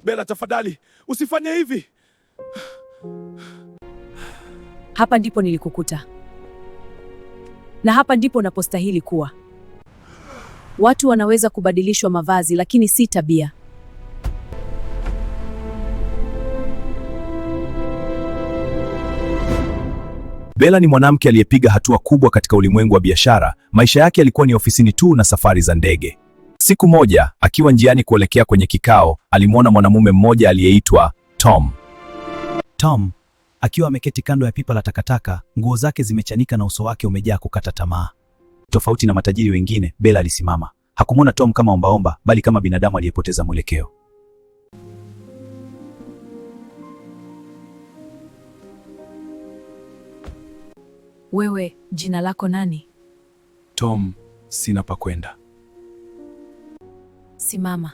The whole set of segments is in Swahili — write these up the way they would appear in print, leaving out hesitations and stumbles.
Bella, tafadhali usifanye hivi. Hapa ndipo nilikukuta, na hapa ndipo unapostahili kuwa. Watu wanaweza kubadilishwa mavazi, lakini si tabia. Bella ni mwanamke aliyepiga hatua kubwa katika ulimwengu wa biashara. Maisha yake yalikuwa ni ofisini tu na safari za ndege. Siku moja, akiwa njiani kuelekea kwenye kikao, alimwona mwanamume mmoja aliyeitwa Tom. Tom akiwa ameketi kando ya pipa la takataka, nguo zake zimechanika na uso wake umejaa kukata tamaa. Tofauti na matajiri wengine, Bella alisimama. Hakumwona Tom kama ombaomba, bali kama binadamu aliyepoteza mwelekeo. Wewe, jina lako nani? Tom, sina pa kwenda. Simama.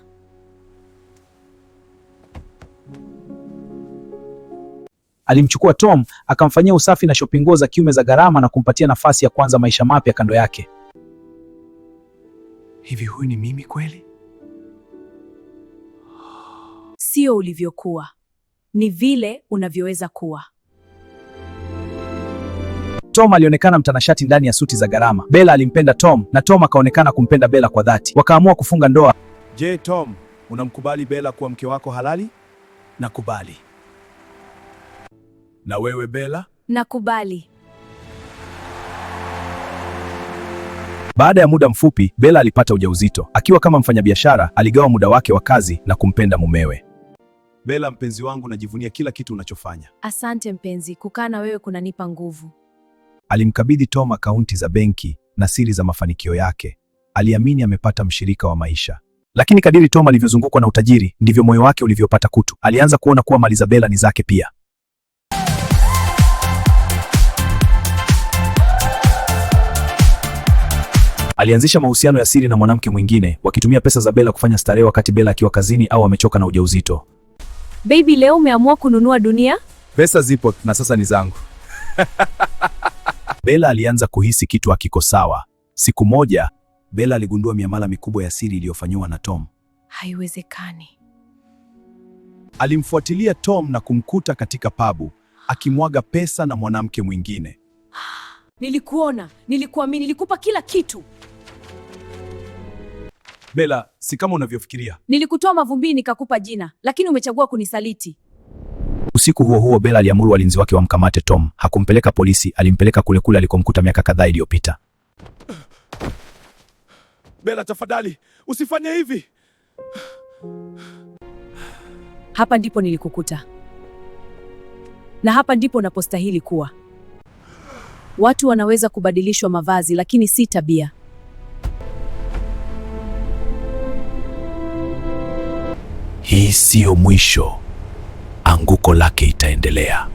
Alimchukua Tom, akamfanyia usafi na shopping nguo za kiume za gharama na kumpatia nafasi ya kuanza maisha mapya kando yake. Hivi huyu ni mimi kweli? Sio ulivyokuwa, ni vile unavyoweza kuwa. Tom alionekana mtanashati ndani ya suti za gharama. Bella alimpenda Tom na Tom akaonekana kumpenda Bella kwa dhati. Wakaamua kufunga ndoa. Je, Tom, unamkubali Bella kuwa mke wako halali? Nakubali. Na wewe Bella? Nakubali. Baada ya muda mfupi, Bella alipata ujauzito. Akiwa kama mfanyabiashara, aligawa muda wake wa kazi na kumpenda mumewe. Bella, mpenzi wangu, najivunia kila kitu unachofanya. Asante mpenzi, kukaa na wewe kunanipa nguvu. Alimkabidhi Tom akaunti za benki na siri za mafanikio yake. Aliamini amepata mshirika wa maisha. Lakini kadiri Tom alivyozungukwa na utajiri, ndivyo moyo wake ulivyopata kutu. Alianza kuona kuwa mali za Bella ni zake pia. Alianzisha mahusiano ya siri na mwanamke mwingine, wakitumia pesa za Bella kufanya starehe wakati Bella akiwa kazini au amechoka na ujauzito. Baby, leo umeamua kununua dunia? Pesa zipo na sasa ni zangu. Bella alianza kuhisi kitu hakiko sawa. Siku moja, Bella aligundua miamala mikubwa ya siri iliyofanywa na Tom. Haiwezekani. Alimfuatilia Tom na kumkuta katika pabu, akimwaga pesa na mwanamke mwingine. Nilikuona, nilikuamini, nilikupa kila kitu. Bella, si kama unavyofikiria. Nilikutoa mavumbini nikakupa jina, lakini umechagua kunisaliti. Usiku huo huo, Bella aliamuru walinzi wake wamkamate Tom. Hakumpeleka polisi, alimpeleka kule kule alikomkuta miaka kadhaa iliyopita. Bella, tafadhali usifanye hivi. Hapa ndipo nilikukuta, na hapa ndipo unapostahili kuwa. Watu wanaweza kubadilishwa mavazi, lakini si tabia. Hii siyo mwisho. Anguko lake itaendelea.